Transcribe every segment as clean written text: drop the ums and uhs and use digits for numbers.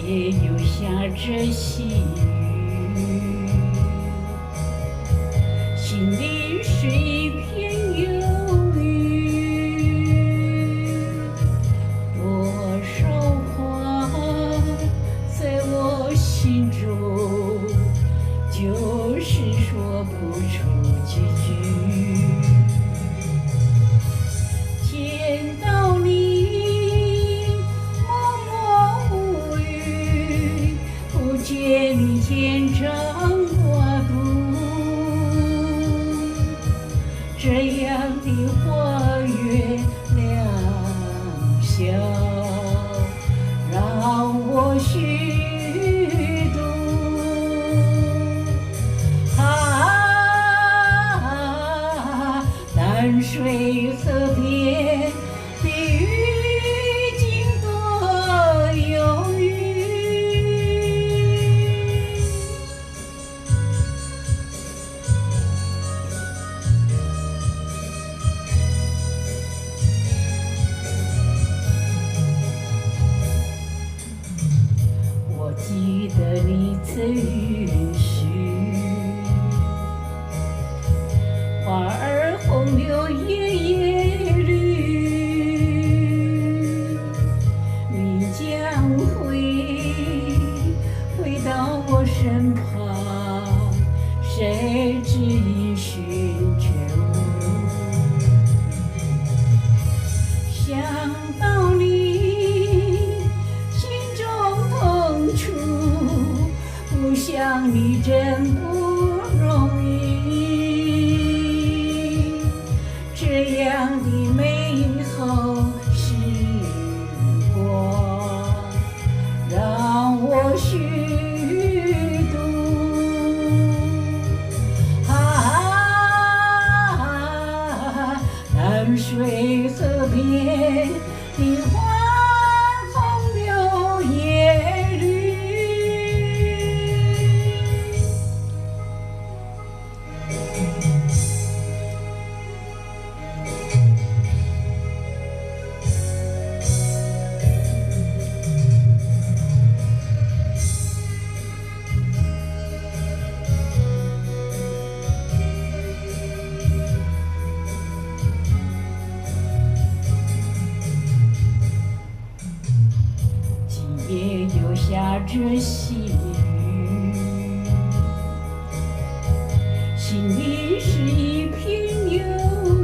也有下着细雨，心里是一片忧郁。多少话在我心中，就是说不出几句。见到你见你天真挂肚，这样的花月良宵，让我虚度。淡水河边的雨景多忧郁。记得你曾允许花儿红柳叶叶绿，你将回到我身旁，谁知音讯全无。想到你不想你真不容易，这样的美好时光让我虚度。淡水河边的花红柳叶绿。也有下着细雨，心里是一片忧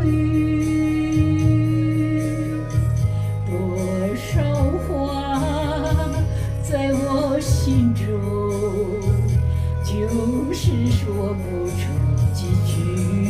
郁。多少话在我心中，就是说不出几句。